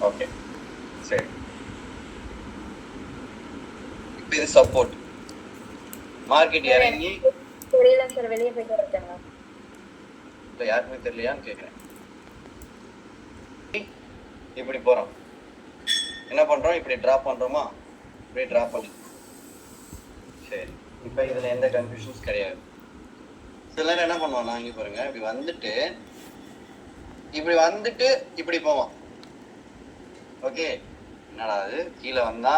Okay சரி. இப்போ இது சப்போர்ட். மார்க்கெட் இறங்கி தெரியல சார், வெளியே போயிட்டு இருக்காங்க. இல்லை யாருக்குமே தெரியலையான்னு கேட்குறேன். இப்படி போகிறோம், என்ன பண்ணுறோம், இப்படி ட்ராப் பண்ணுறோமா, இப்படி ட்ராப் பண்ணி. சரி, இப்போ இதில் எந்த கன்ஃபியூஷன்ஸ் கிடையாது. சில நேரம் என்ன பண்ணுவோம், நான் இங்கே பாருங்க, இப்படி வந்துட்டு இப்படி போவோம். ஓகே, என்னடா அது கீழே வந்தா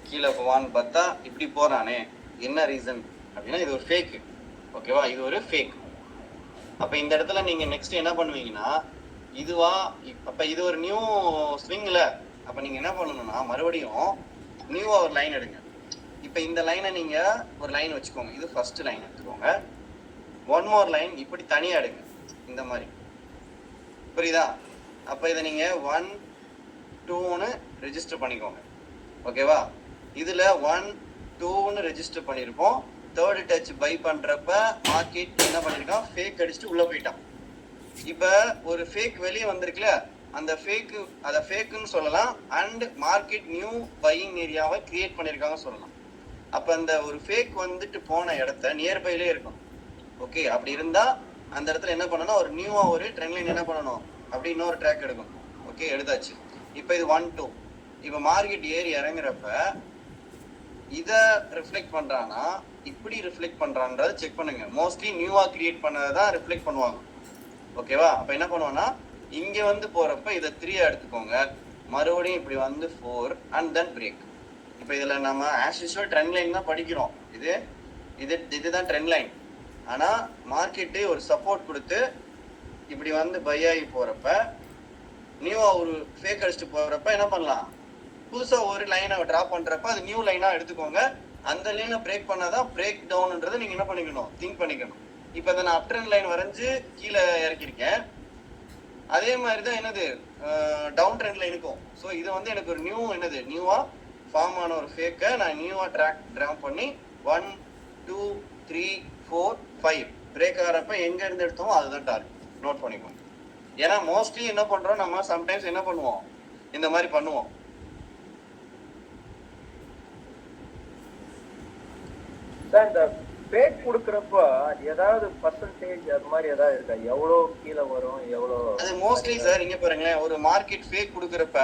கீழே போவான்னு பார்த்தா இப்படி போறானே, என்ன ரீசன் அப்படின்னா இது ஒரு ஃபேக். ஓகேவா, இது ஒரு ஃபேக். அப்ப இந்த இடத்துல நீங்க நெக்ஸ்ட் என்ன பண்ணுவீங்கன்னா, இதுவா அப்ப இது ஒரு நியூ ஸ்விங்ல, அப்ப நீங்க என்ன பண்ணணும்னா மறுபடியும் நியூவா ஒரு லைன் எடுங்க. இப்ப இந்த லைனை நீங்க ஒரு லைன் வச்சுக்கோங்க, இது ஃபர்ஸ்ட் லைன் எடுத்துக்கோங்க. ஒன் மோர் லைன் இப்படி தனியா எடுங்க, இந்த மாதிரி. புரியுதா? அப்ப இதை நீங்க 1 2ன்னு ரெஜிஸ்டர் பண்ணிக்கோங்க. ஓகேவா, இதுல 1 2ன்னு ரெஜிஸ்டர் பண்ணிருப்போம். தேர்ட் டச் பை பண்றப்ப மார்க்கெட் என்ன பண்ணிருக்கான், ஃபேக் அடிச்சுட்டு உள்ள போயிட்டான். இப்ப ஒரு ஃபேக் வெளியே வந்திருக்குல, அந்த ஃபேக் அதை ஃபேக்குன்னு சொல்லலாம். அண்ட் மார்க்கெட் நியூ பையிங் ஏரியாவை கிரியேட் பண்ணிருக்காங்க சொல்லலாம். அப்ப அந்த ஒரு ஃபேக் வந்துட்டு போன இடத்த நியர்பைலே இருக்கும். ஓகே, அப்படி இருந்தா அந்த இடத்துல என்ன பண்ணணும், ஒரு நியூவா ஒரு ட்ரெண்ட் லைன் என்ன பண்ணணும், அப்படி இன்னொரு ட்ராக் எடுக்கணும். ஓகே, எடுத்தாச்சு. இப்போ இது 1 2. இப்போ மார்க்கெட் ஏறி இறங்குறப்ப இதை ரிஃப்ளெக்ட் பண்றானா, இப்படி ரிஃப்ளெக்ட் பண்றான்றது செக் பண்ணுங்க. மோஸ்ட்லி நியூவா கிரியேட் பண்ணதான் ரிஃப்ளெக்ட் பண்ணுவாங்க. ஓகேவா, அப்ப என்ன பண்ணுவோம்னா இங்க வந்து போறப்ப இதை 3 எடுத்துக்கோங்க, மறுபடியும் இப்படி வந்து 4 அண்ட் தென் பிரேக். இப்போ இதுல நம்ம ஆஸ் யூசுவல் ட்ரெண்ட் லைன் தான் படிக்கிறோம். இதுதான் ட்ரெண்ட் லைன். ஆனா மார்க்கெட்டு ஒரு சப்போர்ட் கொடுத்து இப்படி வந்து பை ஆகி போறப்ப, நியூவா ஒரு ஃபேக் அடிச்சுட்டு போறப்ப என்ன பண்ணலாம், புதுசா ஒரு லைனை டிராப் பண்றப்ப அது நியூ லைனா எடுத்துக்கோங்க. அந்த லைனை பிரேக் பண்ணாதான் பிரேக் டவுன்ன்றதை நீங்க என்ன பண்ணிக்கணும், திங்க் பண்ணிக்கணும். இப்ப அதை நான் அப் ட்ரெண்ட் லைன் வரைஞ்சு கீழே இறக்கிருக்கேன். அதே மாதிரிதான் என்னது டவுன் ட்ரெண்ட் லைனுக்கும். ஸோ இது வந்து எனக்கு ஒரு நியூவா ஃபார்ம் ஆன ஒரு ஃபேக்கை நான் நியூவா டிராப் பண்ணி 1 2 3 4 5 பிரேக் ஆகிறப்ப எங்க இருந்து எடுத்தோமோ அதுதான் டார்கெட். நோட் பண்ணிக்கோங்க. ஏன்னா மோஸ்ட்லி என்ன பண்றோம், நம்ம சம்டைம்ஸ் என்ன பண்ணுவோம், இந்த மாதிரி பண்ணுவோம். இந்த ஃபேக் கொடுக்கறப்ப ஏதாவது பர்சன்டேஜ் அது மாதிரி ஏதாவது இருக்கா, எவ்வளோ கீழே வரும் எவ்வளோ? அது மோஸ்ட்லி சார் இங்க பாருங்களேன், ஒரு மார்க்கெட் ஃபேக் கொடுக்கறப்ப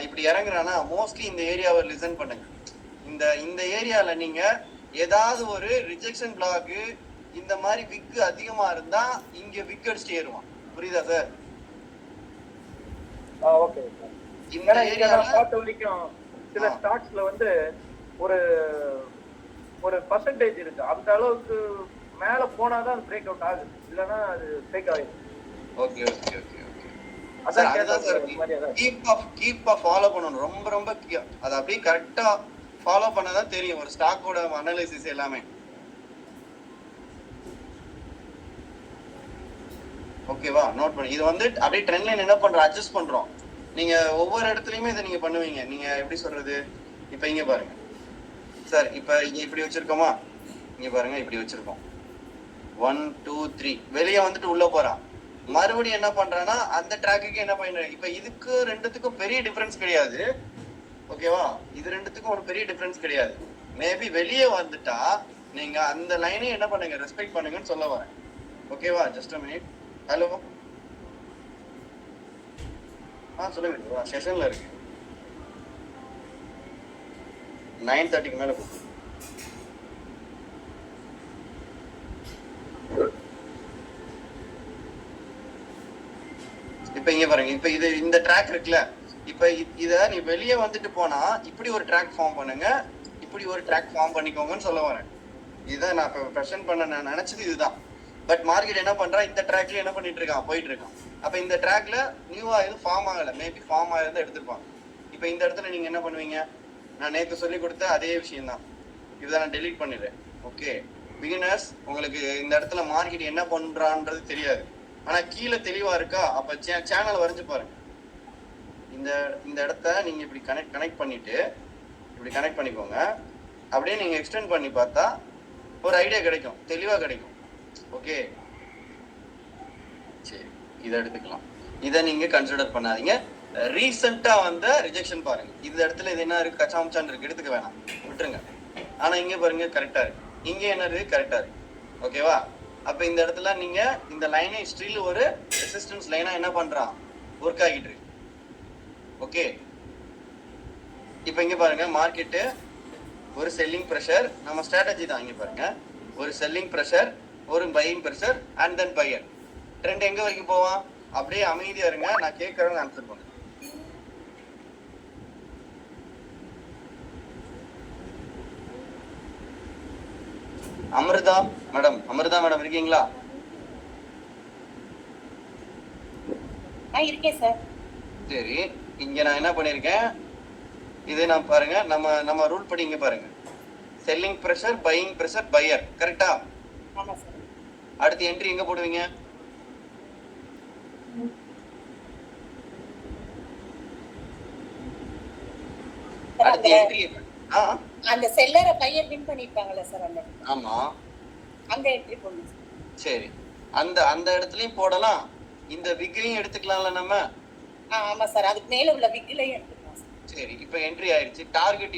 இப்படி இறங்குறானா மோஸ்ட்லி இந்த ஏரியாவை லிசன் பண்ணுங்க. இந்த ஏரியால நீங்க ஏதாவது ஒரு ரிஜெக்ஷன் பிளாக் இந்த மாதிரி விக் அதிகமா இருந்தா இங்க விக் அடிச்சுட்டு ஏறுவான். புரியுதா சார்? ஓகே. இந்த ஏரியால பார்த்த வரைக்கும் சில ஸ்டாக்ஸ்ல வந்து ஒரு ஒரு பர்சன்டேஜ் இருக்கு, அந்த அளவுக்கு மேல போனாதான் அது பிரேக் அவுட் ஆகுது, இல்லைன்னா அது பிரேக் ஆகுது. Okay okay okay okay. அதான் சார் கீப் ஃபாலோ பண்ணணும். ரொம்ப ரொம்ப அதை அப்படியே கரெக்டா ஃபாலோ பண்ணதான் தெரியும் ஒரு ஸ்டாக்கோட அனலைசிஸ் எல்லாமே. ஓகேவா, நோட் பண்ணி இது வந்து அப்படியே ட்ரெண்ட் லைன் என்ன பண்றோம், அட்ஜஸ்ட் பண்றோம். நீங்க ஒவ்வொரு இடத்துலயுமே இதை நீங்க பண்ணுவீங்க. நீங்க எப்படி சொல்றது, இப்ப இங்க பாருங்க சார், இப்ப இங்க இப்படி வச்சிருக்கோமா, இங்க பாருங்க இப்படி வச்சிருக்கோம். 1 2 3 வெளியே வந்துட்டு உள்ள போறான். மறுபடியும் என்ன பண்றான்னா அந்த ட்ராக்குக்கு என்ன பண்ற, இப்ப இதுக்கு ரெண்டுத்துக்கும் பெரிய டிஃபரன்ஸ் கிடையாது. ஓகேவா, இது ரெண்டுத்துக்கும் ஒரு பெரிய டிஃபரன்ஸ் கிடையாது. மேபி வெளியே வந்துட்டா நீங்க அந்த லைனை என்ன பண்ணுங்க, ரெஸ்பெக்ட் பண்ணுங்கன்னு சொல்ல வரேன். ஓகேவா, ஜஸ்ட் a minute. ஹலோ, சொல்லுங்க. செஷன்ல இருக்கு, 9:30க்கு மேல கூப்பிடு. இப்ப இங்க பாருங்க, இப்ப இது இந்த ட்ராக் இருக்குல்ல, இப்ப இத நீ வெளியே வந்துட்டு போனா இப்படி ஒரு ட்ராக் ஃபார்ம் பண்ணுங்க, இப்படி ஒரு ட்ராக் ஃபார்ம் பண்ணிக்கோங்கன்னு சொல்ல வரேன். இதுதான் நான் இப்ப ப்ரெசென்ட் பண்ண நான் நினைச்சது இதுதான். பட் மார்க்கெட் என்ன பண்றா, இந்த ட்ராக்ல என்ன பண்ணிட்டு இருக்கான், போயிட்டு இருக்கான். அப்ப இந்த ட்ராக்ல நியூவா எதுவும் ஃபார்ம் ஆகல, மேபி ஃபார்ம் ஆகிறத எடுத்துருப்பான். இப்ப இந்த இடத்துல நீங்க என்ன பண்ணுவீங்க, நான் நேற்று சொல்லி கொடுத்த அதே விஷயம் தான். இதை நான் டெலீட் பண்ணிடுறேன். ஓகே, பிகினர்ஸ், உங்களுக்கு இந்த இடத்துல மார்க்கெட் என்ன பண்றான்றது தெரியாது, ஆனா கீழே தெளிவா இருக்கா, அப்ப சேனல் வரைஞ்சு பாருங்க. இந்த இடத்த நீங்க இப்படி கனெக்ட் பண்ணிட்டு இப்படி கனெக்ட் பண்ணிக்கோங்க. அப்படியே நீங்க எக்ஸ்டெண்ட் பண்ணி பார்த்தா ஒரு ஐடியா கிடைக்கும், தெளிவா கிடைக்கும். ஓகே, சரி, இதை எடுத்துக்கலாம். இதை நீங்க கன்சிடர் பண்ணாதீங்க. ரீசெண்டா வந்த ரிஜெக்ஷன் பாருங்க. இந்த இடத்துல இது என்ன இருக்கு, கச்சாமச்சான் இருக்கு, எடுத்துக்க வேணாம், விட்டுருங்க. ஆனா இங்க பாருங்க கரெக்டா இருக்கு, இங்க என்ன இருக்கு கரெக்டா இருக்கு. ஓகேவா? அப்ப இந்த இடத்துல நீங்க இந்த லைனை ஸ்டில் ஒரு ரெசிஸ்டன்ஸ் லைனா என்ன பண்றான், ஒர்க் ஆகிட்டு இருக்கு. ஓகே, இப்ப இங்க பாருங்க மார்க்கெட்டு ஒரு செல்லிங் ப்ரெஷர், நம்ம ஸ்ட்ராட்டஜி தான். இங்க பாருங்க ஒரு செல்லிங் ப்ரெஷர், ஒரு buying pressure and then buyer. Trend எங்க வரைக்கும் போவான்? அப்படியே அமைதியா இருங்க, நான் கேட்கறேன் ஆன்சர் பண்ணுங்க. அமிர்தா மேடம், அமிர்தா மேடம் இருக்கீங்களா? இருக்கேன் சார். சரி, இங்க நான் என்ன பண்ணிருக்கேன், இது நான் பாருங்க, நம்ம ரூல் படி இங்க பாருங்க, selling pressure, buying pressure, buyer. கரெக்டா? ஆமா சார். அடுத்து என்ட்ரி எங்க போடுவீங்க? அடுத்து என்ட்ரி அந்த செல்லரை பையர் வின் பண்ணிருக்காங்கல சார், அந்த ஆமா அங்க என்ட்ரி போடுங்க. சரி, அந்த இடத்துலயும் போடலாம், இந்த விக்கையும் எடுத்துக்கலாம்ல நம்ம. ஆமா சார், அதுக்கு மேல உள்ள விக்கிலையும் எடுத்துக்கலாம் சார். சரி, இப்போ என்ட்ரி ஆயிடுச்சு. டார்கெட்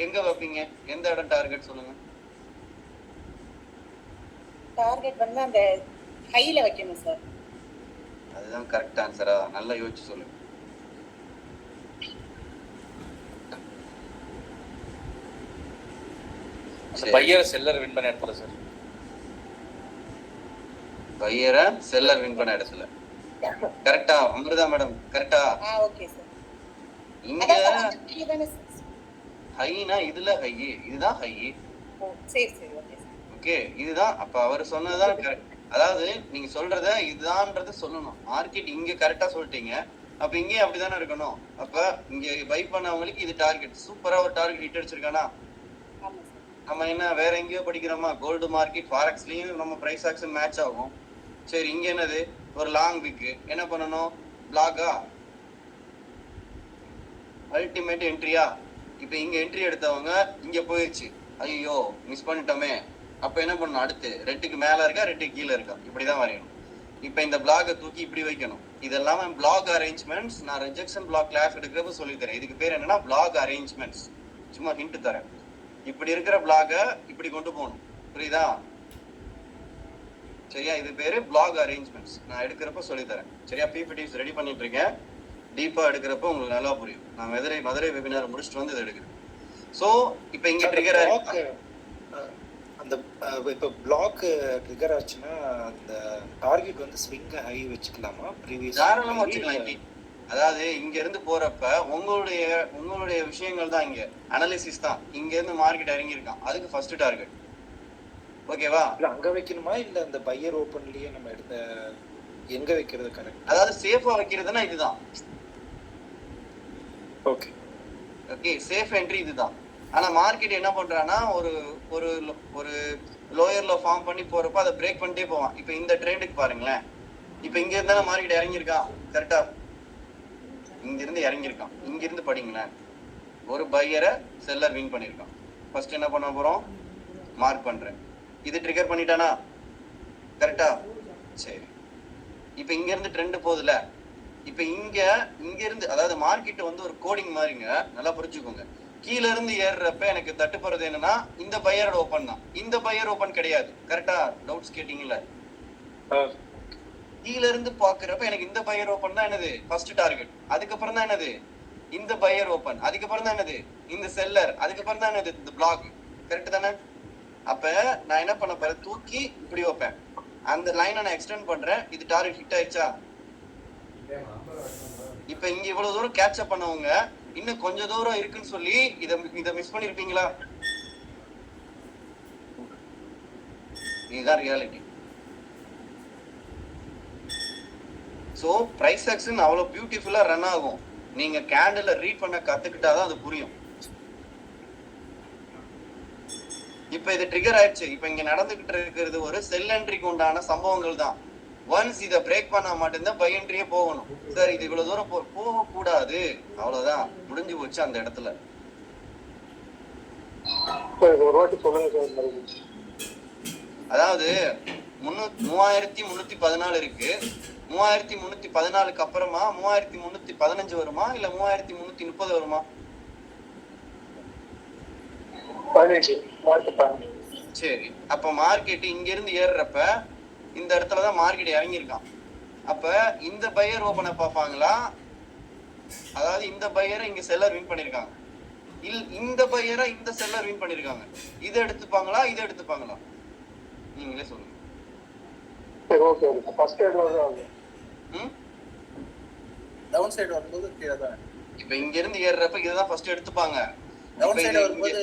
எங்க வைப்பீங்க? எந்த இடம் டார்கெட் சொல்லுங்க. டார்கெட் வந்து அந்த ஹைல வைக்கணும் சார். அதுதான் கரெக்ட் ஆன்சரா? நல்லா யோசிச்சு சொல்லுங்க. பையர் செல்லர் வின் பண்ண இடத்துல சார். பையர செல்லர் வின் பண்ண இடத்துல. கரெக்டா அமிர்தா மேடம்? கரெக்டா? Okay sir. இங்க ஹைனா இதுல ஹை, இதுதான் ஹை. சரி சரி, ஓகே சார். ஓகே, இதுதான். அப்ப அவர் சொன்னதுதான் கரெக்ட். அதாவது நீங்க சொல்றத இதுதான்றத சொல்லணும். மார்க்கெட் இங்க கரெக்டா சொல்லிட்டீங்க, அப்ப இங்கேயும் அப்படிதானே இருக்கணும். அப்ப இங்க பை பண்ணவங்களுக்கு இது டார்கெட். சூப்பரா ஒரு டார்கெட் ஹிட் அடிச்சிருக்கானா? நம்ம என்ன வேற எங்கேயோ படிக்கிறோமா? கோல்டு மார்க்கெட் ஃபாரெக்ஸ்லயும் நம்ம பிரைஸ் ஆக்ஷன் மேட்ச் ஆகும். சரி, இங்க என்னது, ஒரு லாங் விக். என்ன பண்ணணும்? பிளாகா அல்டிமேட் என்ட்ரியா? இப்ப இங்க என்ட்ரி எடுத்தவங்க இங்க போயிடுச்சு, ஐயோ மிஸ் பண்ணிட்டோமே. அப்ப என்ன பண்ணணும்? அடுத்து ரெட்டுக்கு மேல இருக்கா, ரெட்டுக்கு கீழே இருக்கா, இப்படிதான் வரையணும். இப்ப இந்த பிளாக தூக்கி இப்படி வைக்கணும். இதெல்லாமே பிளாக் அரேஞ்ச்மெண்ட்ஸ். நான் ரிஜெக்ஷன் பிளாக் கிளாஸ் எடுக்கிறப்ப சொல்லி தரேன். இதுக்கு பேர் என்னன்னா பிளாக் அரேஞ்ச்மெண்ட்ஸ். சும்மா ஹிண்ட் தரேன். இப்படி இருக்கிற பிளாக இப்படி கொண்டு போகணும், புரியுதா? சரியா? இது பேரு பிளாக் அரேஞ்ச்மெண்ட்ஸ். நான் எடுக்கிறப்ப சொல்லி தரேன். சரியா? பிபிடிஸ் ரெடி பண்ணிட்டு இருக்கேன். டீப்பா எடுக்கிறப்ப உங்களுக்கு நல்லா புரியும். நான் மதுரை வெபினார் முடிச்சுட்டு வந்து இதை எடுக்கிறேன். சோ இப்போ இங்க ட்ரிகர் அந்த இப்போ பிளாக் ட்ரிகர் ஆச்சுன்னா அந்த டார்கெட் வந்து ஸ்விங் ஹை வச்சுக்கலாமா? ப்ரீவியஸ் தாராளமா வச்சுக்கலாம். அதாவது இங்க இருந்து போறப்ப உங்களுடைய விஷயங்கள் தான், இங்க அனாலிசிஸ் தான். இங்க இருந்து மார்க்கெட் இறங்கி இருக்கான், அதுக்கு ஃபர்ஸ்ட் டார்கெட். ஓகேவா? இல்ல அங்க வைக்கணுமா இல்ல அந்த பையர் ஓபன்லயே நம்ம எடுத்த எங்க வைக்கிறது கரெக்ட்? அதாவது சேஃபா வைக்கிறதுனா இதுதான். ஓகே ஓகே, சேஃப் என்ட்ரி இதுதான். ஆனா மார்க்கெட் என்ன பண்றான்னா ஒரு ஒரு ஒரு லோயர்ல ஃபார்ம் பண்ணி போறப்ப அதை பிரேக் பண்ணிட்டே போவான். இப்போ இந்த ட்ரெண்டுக்கு பாருங்களேன், இப்போ இங்க இருந்தாலும் மார்க்கெட் இறங்கியிருக்கான். கரெக்டா? இங்க இருந்து இறங்கியிருக்கான். இங்க இருந்து படிங்களேன், ஒரு பையரை செல்லர் வின் பண்ணிருக்கான். ஃபர்ஸ்ட் என்ன பண்ண போறோம்? மார்க் பண்றேன். இது ட்ரிகர் பண்ணிட்டானா? கரெக்டா? சரி, இப்ப இங்க இருந்து ட்ரெண்ட் போகுதுல. இப்ப இங்க இருந்து, அதாவது மார்க்கெட் வந்து ஒரு கோடிங் மாதிரிங்க, நல்லா புரிஞ்சுக்கோங்க. கீழ இருந்து ஏறுறப்ப எனக்கு தட்டுப்படுறது என்னன்னா இந்த பையரோட ஓபன் தான். இந்த பையர் ஓபன் கிடையாது. கரெக்டா? டவுட்ஸ் கேட்டீங்கல்ல. கீழ இருந்து பாக்குறப்ப எனக்கு இந்த பையர் ஓபன் தான் என்னது ஃபர்ஸ்ட் டார்கெட். அதுக்கப்புறம் தான் என்னது இந்த பையர் ஓபன். அதுக்கப்புறம் தான் என்னது இந்த செல்லர். அதுக்கப்புறம் தான் என்னது இந்த பிளாக். கரெக்ட் தானே? அப்ப நான் என்ன பண்ண போறேன்? தூக்கி இப்படி வைப்பேன். அந்த லைனை நான் எக்ஸ்டெண்ட் பண்றேன். இது டார்கெட் ஹிட் ஆயிடுச்சா? இப்ப இங்க இவ்வளவு தூரம் கேட்சப் பண்ணவங்க இன்னும் கொஞ்ச தூரம் இருக்குன்னு சொல்லி இத மிஸ் பண்ணிருப்பீங்களா? இதுதான் ரியாலிட்டி. சோ பிரைஸ் ஆக்ஷன் அவ்வளவு பியூட்டிஃபுல்லா ரன் ஆகும். நீங்க கேண்டில் ரீட் பண்ண கத்துக்கிட்டாதான் அது புரியும். இப்ப இது ட்ரிகர் ஆயிடுச்சு. இப்ப இங்க நடந்துகிட்டு இருக்கிறது ஒரு செல் என்ட்ரிக்கு உண்டான சம்பவங்கள் தான். ஒன்ஸ் இதை பிரேக் பண்ணா மட்டும்தான் பை என்ட்ரியே போகணும். சார் இது இவ்வளவு தூரம் போக கூடாது, அவ்வளவுதான், முடிஞ்சு போச்சு அந்த இடத்துல. அதாவது 3314 இருக்கு, 3314 அப்புறமா 3315 வருமா இல்ல 3330 வருமா? 15 சரி, அப்ப மார்க்கெட் இங்க இருந்து ஏறுறப்ப இந்த இடத்துலதான் மார்க்கெட் இறங்கியிருக்கான். அப்ப இந்த பையர் ஓபனை பார்ப்பாங்களா, அதாவது இந்த பையரை இங்க செல்லர் வின் பண்ணிருக்காங்க, இந்த பையரை இந்த செல்லர் வின் பண்ணிருக்காங்க, இதை எடுத்துப்பாங்களா இதை எடுத்துப்பாங்களா? நீங்களே சொல்லுங்க. ஓகே ஃபர்ஸ்ட் ட்ரேட் வருது. டவுன் சைடு வரும்போது கீழே தான். இப்ப இங்க இருந்து ஏறுறப்ப இதுதான் ஃபர்ஸ்ட் எடுத்துப்பாங்க. டவுன் சைடு வரும்போது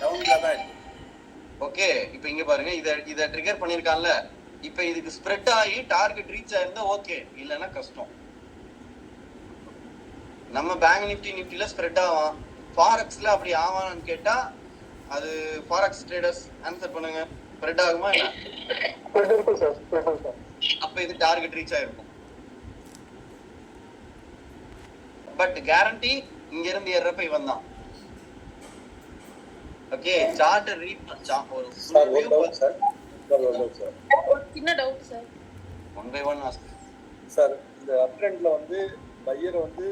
டவுன்ல தான் இருக்கு. ஓகே, இப்போ இங்க பாருங்க, இத ட்ரிகர் பண்ணிருக்கான்ல, இப்போ இதுக்கு ஸ்ப்ரெட் ஆகி டார்கெட் ரீச் ஆயிருந்தா ஓகே, இல்லனா கஷ்டம். நம்ம பேங்க் நிஃப்டில ஸ்ப்ரெட் ஆவான், ஃபாரெக்ஸ்ல அப்படி ஆவான்னு கேட்டா அது ஃபாரெக்ஸ் ட்ரேடர்ஸ் ஆன்சர் பண்ணுங்க. ஸ்ப்ரெட் ஆகுமா என்ன? ஸ்ப்ரெட் இருக்கும் சார், ஸ்ப்ரெட் இருக்கும். அப்ப இது டார்கெட் ரீச் ஆயிருக்கும். பட் கேரண்டி இங்க இருந்து ஏறறப்ப இவன் தான். ஓகே, சார்ட் ரீட் ஒரு சார் ஒரு டவுட் சார். ஒரு சின்ன doubt sir. One by one ask. Sir இந்த அப் ட்ரெண்ட்ல வந்து பையர் வந்து